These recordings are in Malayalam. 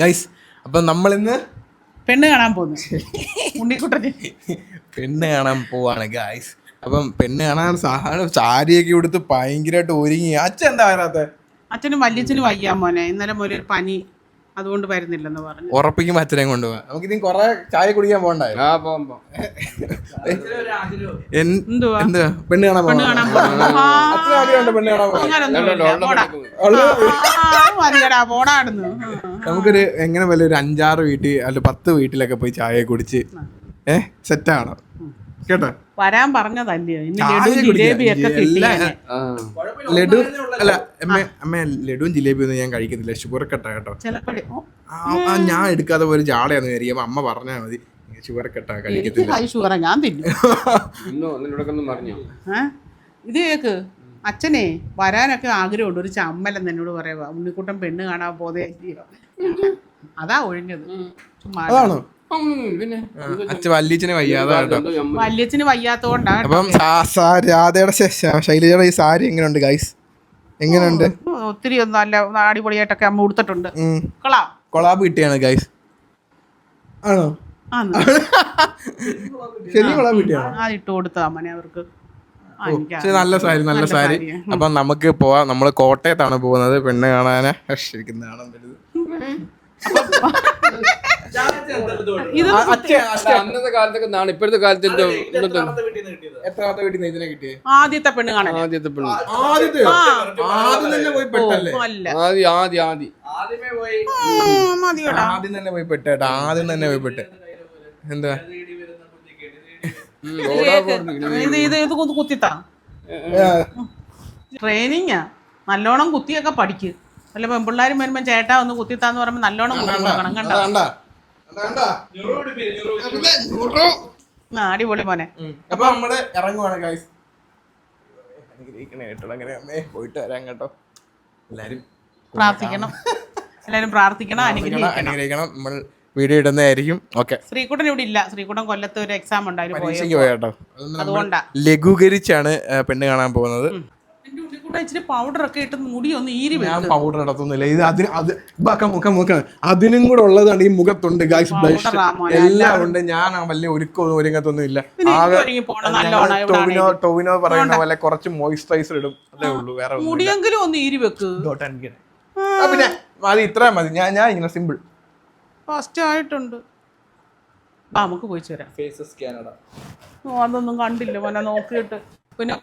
ഗൈസ് അപ്പം നമ്മളിന്ന് പെണ്ണ് കാണാൻ പോകുന്നു. ഉണ്ണിക്കുട്ടന് പെണ്ണ് കാണാൻ പോവാണ് ഗൈസ്. അപ്പം പെണ്ണ് കാണാൻ സാരിയൊക്കെ കൊടുത്ത് ഭയങ്കരമായിട്ട് ഒരുങ്ങി. അച്ഛൻ എന്താ വരാത്തെ? അച്ഛനും വല്യച്ഛനും വയ്യാ മോനെ. ഇന്നലെ ഒരു പനി, അതുകൊണ്ട് വരുന്നില്ലെന്ന് പറഞ്ഞു. ഉറപ്പിക്കും അച്ഛനെ കൊണ്ടുപോകാൻ. നമുക്ക് ഇനി കൊറേ ചായ കുടിക്കാൻ പോകണ്ടായോ? എന്തുവാ പെണ്ണ് കാണാൻ പോണാടുന്നു. നമുക്കൊരു എങ്ങനെ വല്ല ഒരു 5-6 വീട്ടിൽ അല്ല 10 വീട്ടിലൊക്കെ പോയി ചായ കുടിച്ച് സെറ്റാണോ കേട്ടോ. വരാൻ പറഞ്ഞതല്ലേ. ജിലേബിയൊക്കെ ലഡു അല്ല അമ്മ ലഡുവും ജിലേബിയൊന്നും ഞാൻ കഴിക്കത്തില്ല. ഷുഗർ കട്ടാ കേട്ടോ. ഞാൻ എടുക്കാതെ ഒരു ജാടയാന്ന് കയറിയപ്പോ അമ്മ പറഞ്ഞാൽ മതി. ഷുഗർ കട്ടാ കഴിക്കത്തില്ല. ഞാൻ തിന്നു. ഇത് കേക്ക് അച്ഛനെ വരാനൊക്കെ ആഗ്രഹമുണ്ട്. ഒരു ചമ്മലെന്ന് എന്നോട് പറയാ. ഉണ്ണിക്കുട്ടൻ പെണ്ണ് കാണാൻ പോതേ അതാ ഒഴിഞ്ഞത്. അതാണോ? അച്ഛൻ വല്യച്ഛന് വയ്യാതാട്ടോ. വല്യച്ഛന് വയ്യാത്തോണ്ടാണ്. അപ്പം രാധയുടെ ശൈലജയുടെ ഈ സാരി എങ്ങനെയുണ്ട് ഗൈസ്? എങ്ങനെയുണ്ട്? ഒത്തിരി ഒന്നും അല്ല, അടിപൊളിയായിട്ടൊക്കെ അമ്മ ഉടുത്തിട്ടുണ്ട്. Collab കിട്ടിയാണ് guys. ആണോ? ശരി, കൊളാബ് കിട്ടിയാണോ? ഇട്ട് കൊടുത്ത അമ്മനെ അവർക്ക്. നല്ല സാരി, നല്ല സാരി. അപ്പം നമുക്ക് പോവാം. നമ്മള് കോട്ടയത്താണ് പോകുന്നത് പെണ്ണ് കാണാന്. ശരിക്കും കാണാൻ വരുന്നത് അന്നത്തെ കാലത്തൊക്കെ നാളെ ഇപ്പോഴത്തെ കാലത്ത് എത്രാമത്തെ വീട്ടിൽ നിന്ന് ഇതിനെ കിട്ടിയേ? ആദ്യത്തെ പെണ്ണ് കാണാൻ. ആദ്യത്തെ പെണ്ണ് ആദ്യം തന്നെ പോയി പെട്ടല്ലേ? ആദ്യം തന്നെ പോയി പെട്ടേട്ടാ. ആദ്യം തന്നെ പോയി പെട്ടെ. എന്താ ഇത് കുത്തിത്താ ട്രെയിനിങ്ങാ. നല്ലോണം കുത്തിയൊക്കെ പഠിക്ക്. അല്ല പെൺപിള്ളേരും വരുമ്പോ ചേട്ടാ ഒന്ന് കുത്തിത്താന്ന് പറയുമ്പോ നല്ലോണം കൊടുക്കണം. കണ്ടോ? അടിപൊളി മോനെ. അപ്പൊ നമ്മള് ഇറങ്ങുവാണ് ഗൈസ്. പോയിട്ട് വരാം കേട്ടോ. എല്ലാരും പ്രാർത്ഥിക്കണം, അനുഗ്രഹിക്കണം. നമ്മൾ വീഡിയോ ഇടുന്നതായിരിക്കും. ഓക്കെ. ശ്രീകുട്ടൻ ഇവിടെ ഇല്ല. ശ്രീകുട്ടൻ കൊല്ലത്ത് ഒരു എക്സാം ഉണ്ടായിരുന്നു, പോയാട്ടോ. അതുകൊണ്ടാ ലഘൂകരിച്ചാണ് പെണ്ണ് കാണാൻ പോകുന്നത്. ഇച്ചിരി പൗഡർ ഒക്കെ ഇട്ട് മുടി ഒന്ന് ഈരി. ഞാൻ പൗഡർ ഇടത്തൊന്നുമില്ല. ഇത് അതിനും കൂടെ ഉള്ളതാണ് ഈ മുഖത്തുണ്ട് ഗൈസ്. ബ്ലഷ് എല്ലാം ഉണ്ട്. ഞാൻ വലിയ ഒരുങ്ങത്തൊന്നും ഇല്ല. ടോവിനോ പറയുന്ന പോലെ കുറച്ച് മോയിസ്ചറൈസർ ഇടും, അതേ ഉള്ളൂ. വേറെ മുടിയെങ്കിലും ഒന്ന് ഈരി വെക്ക്. പിന്നെ അത് ഇത്രയും മതി. ഞാൻ ഇങ്ങനെ സിമ്പിൾ ഫസ്റ്റ് ആയിട്ടുണ്ട്. നമുക്ക് പോയി ചേരാം. അതൊന്നും കണ്ടില്ല മോനെ, നോക്കിയിട്ട്. പിന്നെ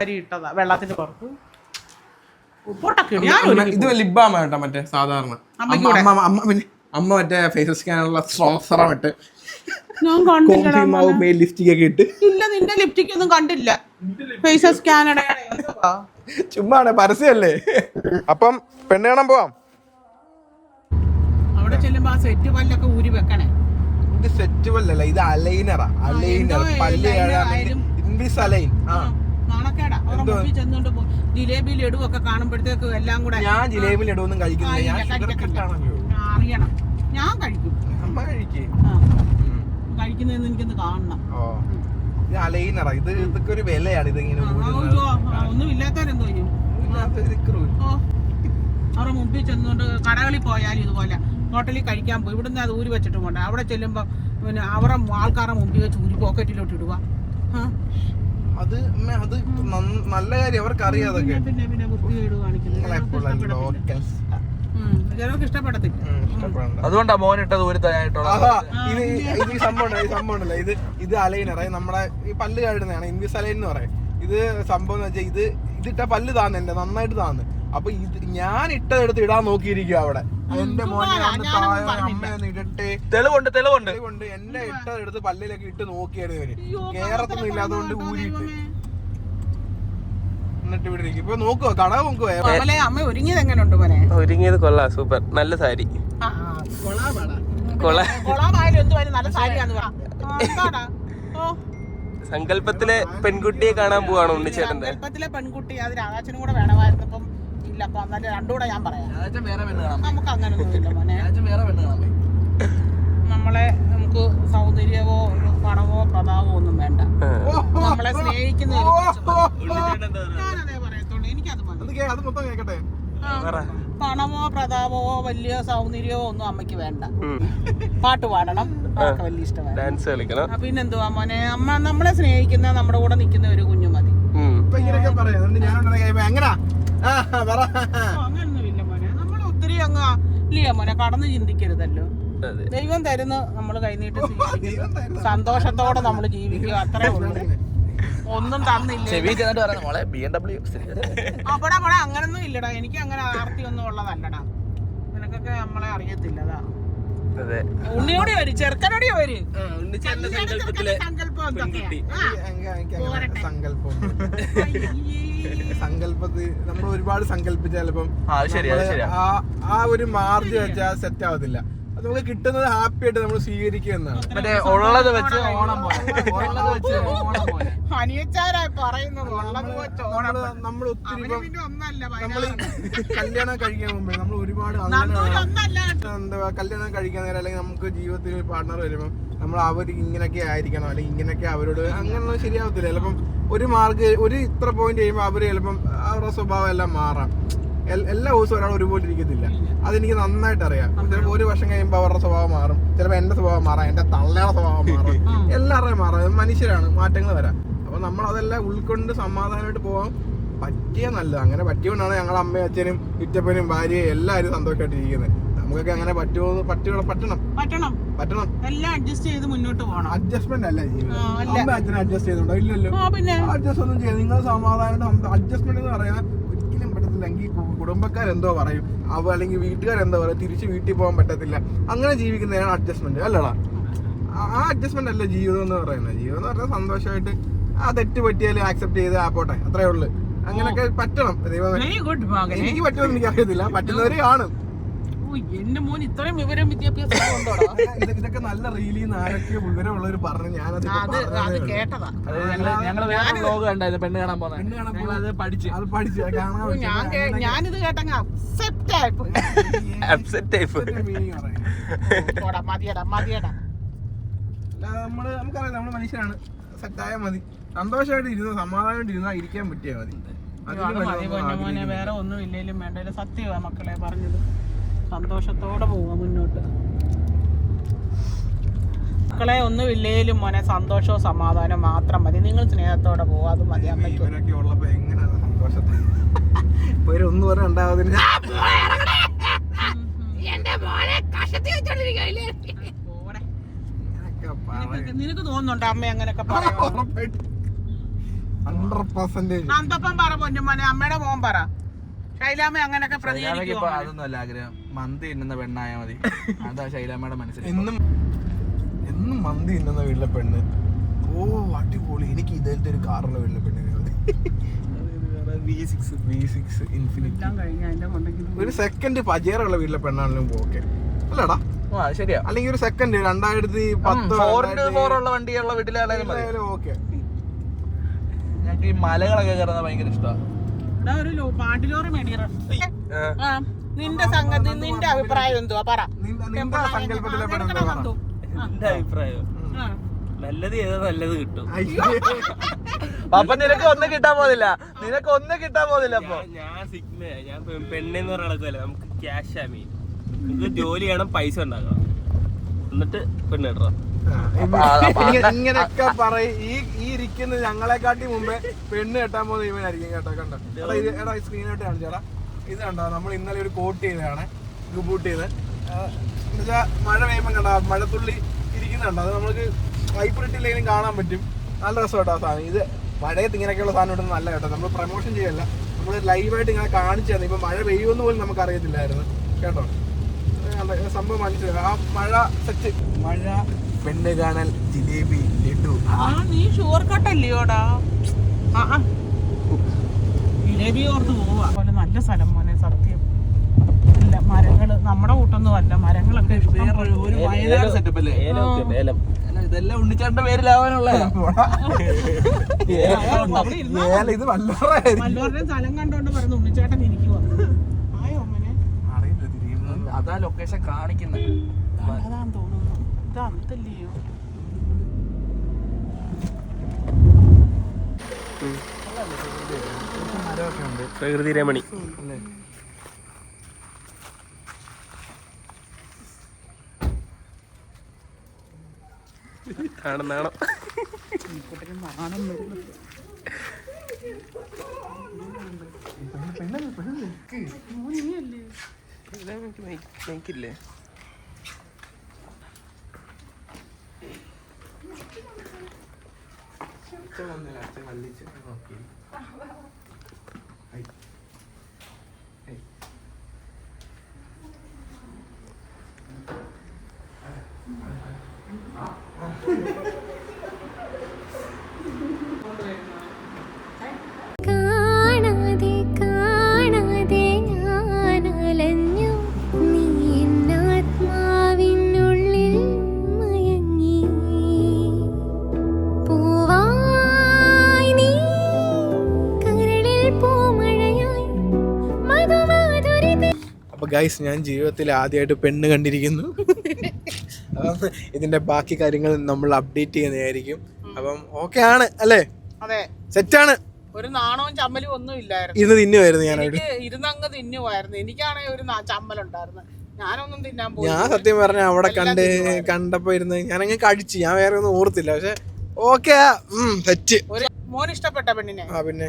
വരി ഇട്ടതാ വെള്ളത്തിന്റെ പുറത്ത്. ഇത് ലിബാമ കേട്ടോ. മറ്റേ സാധാരണ അമ്മ മറ്റേ ഫേസ് സ്കാനുള്ള സ്ട്രോസറ ഇട്ട് ലിപ്സ്റ്റിക് ഒക്കെ ഇട്ട്. ഇല്ല, നിന്റെ ലിപ്സ്റ്റിക് ഒന്നും കണ്ടില്ല. ഫേസ് സ്കാനർ ചുമ്മാണ്, പരസ്യല്ലേ. അപ്പം പെണ്ണ് കാണാൻ പോവാം. അവിടെ ചെല്ലുമ്പോ ആ സെറ്റ് പല്ലൊക്കെ ഊരി വെക്കണേ. ഇത് സെറ്റ് പല്ലല്ല, ഇത് അലൈനറാ. അലൈനർ പല്ല് ഇംഗ്ലീഷ് അലൈൻ. നാണക്കേടാ. ചെന്നുകൊണ്ട് ജിലേബി ലഡു ഒക്കെ കാണുമ്പോഴത്തേക്ക് എല്ലാം കൂടെ. ഞാൻ ജിലേബി ലഡു ഒന്നും കഴിക്കുന്നില്ല. അറിയണം, ഞാൻ കഴിക്കും. കഴിക്കുന്നതെന്ന് എനിക്കൊന്ന് കാണണം. ഇത് അലൈനറാ. ഇതൊക്കെ ഒരു വിലയാണ്. ഇതിങ്ങനെ ഒന്നും ഇല്ലാത്തവരെന്തോ ചെയ്യും. അവരുടെ മുമ്പിൽ ചെന്നുകൊണ്ട് കടകളിൽ പോയാലും ഇതുപോലെ ഹോട്ടലിൽ കഴിക്കാൻ പോയി. ഇവിടുന്ന് അത് ഊരി വെച്ചിട്ട് പോണ്ട. അവിടെ ചെല്ലുമ്പോ പിന്നെ അവരുടെ ആൾക്കാരുടെ മുമ്പിൽ വെച്ച് ഊരി പോക്കറ്റിലോട്ട് ഇടുക. അത് നല്ല കാര്യം. അവർക്ക് അറിയാം അതൊക്കെ. പിന്നെ വൃത്തികേട് കാണിക്കുന്നത് ചിലർക്ക് ഇഷ്ടപ്പെടത്തില്ല. അതുകൊണ്ടാ മോനിട്ടത് ഒരുത്തായിട്ടുള്ള. ഇത് ഈ സംഭവം ഉണ്ടല്ലോ. ഇത് അലൈനർ. നമ്മുടെ ഈ പല്ല് കഴുകുന്നതാണ് ഇൻവിസ് അലൈൻ എന്ന് പറയും. ഇത് സംഭവം എന്ന് വെച്ചാൽ ഇതിട്ട പല്ല് താന്ന് എന്റെ നന്നായിട്ട് താന്ന്. അപ്പൊ ഇത് ഞാൻ ഇട്ടതെടുത്ത് ഇടാൻ നോക്കിയിരിക്കുക അവിടെ. എന്റെ മോനെ അമ്മയൊന്ന് ഇടട്ടെ. തെളിവുണ്ട്. എന്റെ ഇട്ടതെടുത്ത് പല്ലിലൊക്കെ ഇട്ട് നോക്കിയായിരുന്നു ഇവര്. കേരളത്തൊന്നും ഇല്ലാത്തതുകൊണ്ട് ഊരിയിട്ട് എന്നിട്ട് ഇവിടെ ഇരിക്കും. ഇപ്പൊ നോക്കുവോ, കട നോക്കുവോ. അമ്മ ഒരുങ്ങിയത് എങ്ങനെയുണ്ട് മോനെ? ഒരുങ്ങിയത് കൊള്ളാം, സൂപ്പർ. നല്ല സാരി. സങ്കല്പത്തിലെ പെൺകുട്ടിയെ കാണാൻ പോവാണ് ഉണ്ണിച്ചേട്ടന്റെ. സങ്കല്പത്തിലെ പെൺകുട്ടി അത് രാധാച്ചനും കൂടെ വേണമായിരുന്നു. അപ്പം ഇല്ല, അപ്പൊ എന്നാലും രണ്ടുകൂടെ ഞാൻ പറയാം. നമുക്ക് അങ്ങനൊന്നുമില്ല മോനെ. നമുക്ക് സൗന്ദര്യമോ പണമോ പ്രതാപമോ ഒന്നും വേണ്ട. നമ്മളെ സ്നേഹിക്കുന്ന ഞാനതേ പറയത്തുള്ളൂ. എനിക്കത് മതി. പണമോ പ്രതാപമോ വലിയ സൗന്ദര്യമോ ഒന്നും അമ്മയ്ക്ക് വേണ്ട. പാട്ട് പാടണം, അതൊക്കെ വലിയ ഇഷ്ടമാണ്. ഡാൻസ് കളിക്കണം. പിന്നെന്തുവാ മോനെ, അമ്മ നമ്മളെ സ്നേഹിക്കുന്ന നമ്മുടെ കൂടെ നിൽക്കുന്ന ഒരു കുഞ്ഞു മതി. അങ്ങനൊന്നുമില്ല മോനെ, നമ്മൾ ഒത്തിരി അങ്ങ് ഇല്ല മോനെ കടന്ന് ചിന്തിക്കരുതല്ലോ. ദൈവം തരുന്ന നമ്മൾ കൈനീട്ടി സ്വീകരിക്കുന്നു, സന്തോഷത്തോടെ നമ്മൾ ജീവിക്കുക, അത്രേ ഉള്ളൂ. ഒന്നും തന്നില്ല അവിടെ അങ്ങനൊന്നും ഇല്ലടാ. എനിക്ക് അങ്ങനെ ആർത്തിയൊന്നും ഉള്ളതല്ലടാ. നിനക്കൊക്കെ നമ്മളെ അറിയത്തില്ല. അതാ ഉണ്ണിയോടെ വരും, ചെറുക്കനോടെ വരും. സങ്കല്പത്തിൽ നമ്മൾ ഒരുപാട് സങ്കല്പിച്ച ചിലപ്പം ആ ഒരു മാർജ് വെച്ചാൽ സെറ്റ് ആവത്തില്ല. അത് നമുക്ക് കിട്ടുന്നത് ഹാപ്പി ആയിട്ട് നമ്മൾ സ്വീകരിക്കുക എന്നാണ്. മറ്റേ ഉള്ളത് വെച്ച് ഓണം പോലെ. അനിയച്ചാരായി പറയുന്നത് നമ്മൾ ഒത്തിരി നമ്മൾ കല്യാണം കഴിക്കാൻ മുമ്പേ നമ്മൾ ഒരുപാട് എന്താ കല്യാണം കഴിക്കാൻ നേരം അല്ലെങ്കിൽ നമുക്ക് ജീവിതത്തിൽ ഒരു പാർട്ണർ വരുമ്പോൾ നമ്മൾ അവർ ഇങ്ങനെയൊക്കെ ആയിരിക്കണം അല്ലെങ്കിൽ ഇങ്ങനെയൊക്കെ അവരോട് അങ്ങനെയൊന്നും ശരിയാവത്തില്ല. ചിലപ്പം ഒരു ഇത്ര പോയിന്റ് കഴിയുമ്പോൾ അവർ ചിലപ്പം അവരുടെ സ്വഭാവം എല്ലാം മാറാം. എല്ലാ ദിവസവും ഒരാൾ ഒരുപോലെ ഇരിക്കത്തില്ല. അതെനിക്ക് നന്നായിട്ട് അറിയാം. ചിലപ്പോൾ ഒരു വർഷം കഴിയുമ്പോൾ അവരുടെ സ്വഭാവം മാറും, ചിലപ്പോൾ എന്റെ സ്വഭാവം മാറാം, എന്റെ തള്ളയുടെ സ്വഭാവം മാറും, എല്ലാവരുടെയും മാറാം. മനുഷ്യരാണ്, മാറ്റങ്ങൾ വരാം. അപ്പൊ നമ്മൾ അതെല്ലാം ഉൾക്കൊണ്ട് സമാധാനമായിട്ട് പോകാൻ പറ്റിയ നല്ലത്. അങ്ങനെ പറ്റിയോണ്ടാണ് ഞങ്ങളുടെ അമ്മയും അച്ഛനും ഇറ്റപ്പനും ഭാര്യയും എല്ലാവരും സന്തോഷമായിട്ട് ഇരിക്കുന്നത്. നമുക്കൊക്കെ അങ്ങനെ പറ്റണം എല്ലാം അഡ്ജസ്റ്റ് ചെയ്ത് മുന്നോട്ട് പോകണം. അഡ്ജസ്റ്റ്മെന്റ് അല്ല ജീവിതം. അമ്മ അച്ഛനെ അഡ്ജസ്റ്റ് ചെയ്തോണ്ടോ? ഇല്ലല്ലോ. അഡ്ജസ്റ്റ് ഒന്നും ചെയ്യാം. നിങ്ങൾ സമാധാനമായിട്ട് അഡ്ജസ്റ്റ്മെന്റ് എന്ന് പറയാൻ ഒരിക്കലും പറ്റത്തില്ലെങ്കിൽ കുടുംബക്കാരെന്തോ പറയും, അല്ലെങ്കിൽ വീട്ടുകാരെന്തോ പറയും, തിരിച്ച് വീട്ടിൽ പോകാൻ പറ്റത്തില്ല. അങ്ങനെ ജീവിക്കുന്നതിനാണ് അഡ്ജസ്റ്റ്മെന്റ്, അല്ലടാ? ആ അഡ്ജസ്റ്റ്മെന്റ് അല്ല ജീവിതം എന്ന് പറയുന്നത്. ജീവിതം എന്ന് പറഞ്ഞാൽ സന്തോഷമായിട്ട് ആ തെറ്റ് പറ്റിയാലും ആക്സെപ്റ്റ് ചെയ്ത് പോട്ടെ, അത്രേ ഉള്ളു. അങ്ങനെയൊക്കെ പറ്റണം. എനിക്ക് പറ്റുമെന്ന് എനിക്ക് അറിയത്തില്ല, പറ്റുന്നവര് കാണും. എന്റെ മോൻ ഇത്രയും വിവരം വിദ്യാഭ്യാസം ഇതൊക്കെ നല്ല റീലിൽ നിന്ന് ആരൊക്കെ വിവരമുള്ളവർ പറഞ്ഞു. ഞാനത് കേട്ടതാ. പെണ്ണ് കാണാൻ പോകുന്നത് ഞാനിത് കേട്ടങ്ങ മതിയടാ. നമുക്കറിയാം നമ്മള് മനുഷ്യരാണ്, സെറ്റായാൽ മതി. സന്തോഷമായിട്ട് ഇരുന്ന് സമാധാനമായിട്ട് ഇരുന്നാ ഇരിക്കാൻ പറ്റിയാൽ മതി. മോനെ വേറെ ഒന്നും ഇല്ലേലും വേണ്ട. സത്യമാ മക്കളെ പറഞ്ഞത്. സന്തോഷത്തോടെ പോവുക മുന്നോട്ട്. മക്കളെ ഒന്നും ഇല്ലേലും മോനെ സന്തോഷവും സമാധാനം മാത്രം മതി. നിങ്ങൾ സ്നേഹത്തോടെ പോവാ, അത് മതി. ഇവനൊക്കെ ഉള്ളപ്പോ എങ്ങനെയാണ് സന്തോഷത്തെ ഒന്നും പറയാൻ ഉണ്ടാവതില്ല. നിനക്ക് തോന്നുന്നുണ്ടോ അമ്മ അങ്ങനെയൊക്കെ പറയാം? 100% അന്തപ്പം പറ പൊന്നുമോനെ, അമ്മയുടെ മോൻ പറ. ശൈലാമ്മ അങ്ങനെയൊക്കെ പ്രതികരിക്കും. അതൊന്നുമല്ല ആഗ്രഹം, മന്തി തിന്നുന്ന പെണ്ണായ മതി. അതാ ശൈലാമ്മയുടെ മനസ്സിൽ. എന്നും മന്തി തിന്നുന്ന വീട്ടിലെ പെണ്ണ്. ഓ അടിപൊളി, എനിക്ക് ഇതേലത്തെ ഒരു കാറുള്ള വീട്ടിലെ പെണ്ണ്. V6 infinity. ഒരു സെക്കൻഡ് പജേറുള്ള വീട്ടിലെ പെണ്ണാണെങ്കിലും ഓക്കെ അല്ലടാ? ശരിയാ. അല്ലെങ്കിൽ ഒരു സെക്കൻഡ് 2010 ഉള്ള വണ്ടിയുള്ള വീട്ടിലായാലും ഓക്കെ. ഞങ്ങൾക്ക് ഈ മലകളൊക്കെ കയറുന്നത് ഭയങ്കര ഇഷ്ടമാണ്. നിന്റെ അഭിപ്രായം എന്തുവാ പറ. സങ്കല്പത്തിലെ പെണ്ണ് എന്റെ അഭിപ്രായം നല്ലത് ചെയ്താൽ നല്ലത് കിട്ടും. അപ്പൊ നിനക്ക് ഒന്നും കിട്ടാൻ പോകുന്നില്ല. അപ്പൊ ഞാൻ സിഗ്മ, ഞാൻ പെണ്ണെന്ന് പറഞ്ഞ നടക്കുമല്ലേ. നമുക്ക് ക്യാഷ് ആ മെയിൻ. നമുക്ക് ജോലി ചെയ്യണം, പൈസ ഉണ്ടാക്കണം, എന്നിട്ട് പെണ്ണ് കിട്ടണം. ഇങ്ങനെയൊക്കെ പറയും. ഈ ഇരിക്കുന്ന ഞങ്ങളെക്കാട്ടി മുമ്പേ പെണ്ണ് കെട്ടാൻ പോകുന്ന ഇവനായിരിക്കും കേട്ടോ. കണ്ടോ എടാ, സ്ക്രീനായിട്ട് കാണിച്ചേടാ. ഇത് കണ്ടോ, നമ്മൾ ഇന്നലെ ഒരു കോട്ട് ചെയ്തതാണ്, ബൂട്ട് ചെയ്ത്. എന്നുവെച്ചാ മഴ പെയ്യുമ്പോൾ കണ്ടോ മഴത്തുള്ളി ഇരിക്കുന്നുണ്ടോ, അത് നമുക്ക് വൈപ്പിട്ടില്ലെങ്കിലും കാണാൻ പറ്റും. നല്ല രസമായിട്ടോ ആ സാധനം. ഇത് മഴയത്ത് ഇങ്ങനെയൊക്കെയുള്ള സാധനം ഇടുന്നത് നല്ല കേട്ടോ. നമ്മൾ പ്രൊമോഷൻ ചെയ്യല്ല, നമ്മൾ ലൈവായിട്ട് ഇങ്ങനെ കാണിച്ചു തന്നെ. ഇപ്പൊ മഴ പെയ്യുമെന്ന് പോലും നമുക്ക് അറിയത്തില്ലായിരുന്നു കേട്ടോ. സംഭവം മനസ്സിലായി. ആ മഴ സെറ്റ്, മഴ, പെണ്ണ് കാണൽ, ജിലേബി, ലഡു. നീ ഷുഗർ കട്ടല്ലയോടാ? ജിലേബി ഓർത്ത് പോവാ. നല്ല സ്ഥലം മോനെ, സത്യം. ഇല്ല മരങ്ങള് നമ്മുടെ കൂട്ടൊന്നും അല്ല, മരങ്ങളൊക്കെ ഒരു വയനാട് സെറ്റപ്പ് അല്ലേ? ഇതെല്ലാം ഉണ്ണിച്ചാണ്ട പേരിലാവാനുള്ള ഇത് വല്ലവരുടെ സ്ഥലം കണ്ടോണ്ട് പറഞ്ഞു ഉണ്ണിച്ചേട്ടൻ ഇരിക്കുവാ. അതാ ലൊക്കേഷൻ കാണിക്കുന്നത്. അതാന്ന് തോന്നുന്നു. ഇതല്ലയോ? പ്രകൃതി രമണി. നാണം നാണം. നാണം വരുന്നു. എനിക്കില്ലേ കാണാതെ കാണാതെ ഞാനലഞ്ഞു നീ എന്നാത്മാവിനുള്ളിൽ മയങ്ങി പൂവായി നീ കരളിൽ പൂമഴയായി മധുമാധുരി. അപ്പൊ ഗൈസ്, ഞാൻ ജീവിതത്തിൽ ആദ്യമായിട്ട് പെണ്ണ് കണ്ടിരിക്കുന്നു. അപ്പം ഇതിന്റെ ബാക്കി കാര്യങ്ങൾ നമ്മൾ അപ്ഡേറ്റ് ചെയ്യുന്നതായിരിക്കും. അപ്പം ഓക്കെ ആണ് അല്ലേ? അതെ, സെറ്റാണ്. ഒരു നാണവും ചമ്മലും ഒന്നും ഇല്ലായിരുന്നു. ഇന്ന് തിന്നുമായിരുന്നു ഞാനവിടെ. ഇരുന്നങ്ങ് തിന്നുമായിരുന്നു. എനിക്കാണെങ്കിൽ ഒരു ചമ്മലുണ്ടായിരുന്നു. ഞാനൊന്നും തിന്നാൻ പോയി. ഞാൻ സത്യം പറഞ്ഞ അവിടെ കണ്ടപ്പോ ഇരുന്ന് ഞാനങ്ങ് കഴിച്ചു. ഞാൻ വേറെ ഒന്നും ഓർത്തില്ല. പക്ഷെ ഓക്കെ സെറ്റ്. ഒരു മോൻ ഇഷ്ടപ്പെട്ട പെണ്ണിനെ പിന്നെ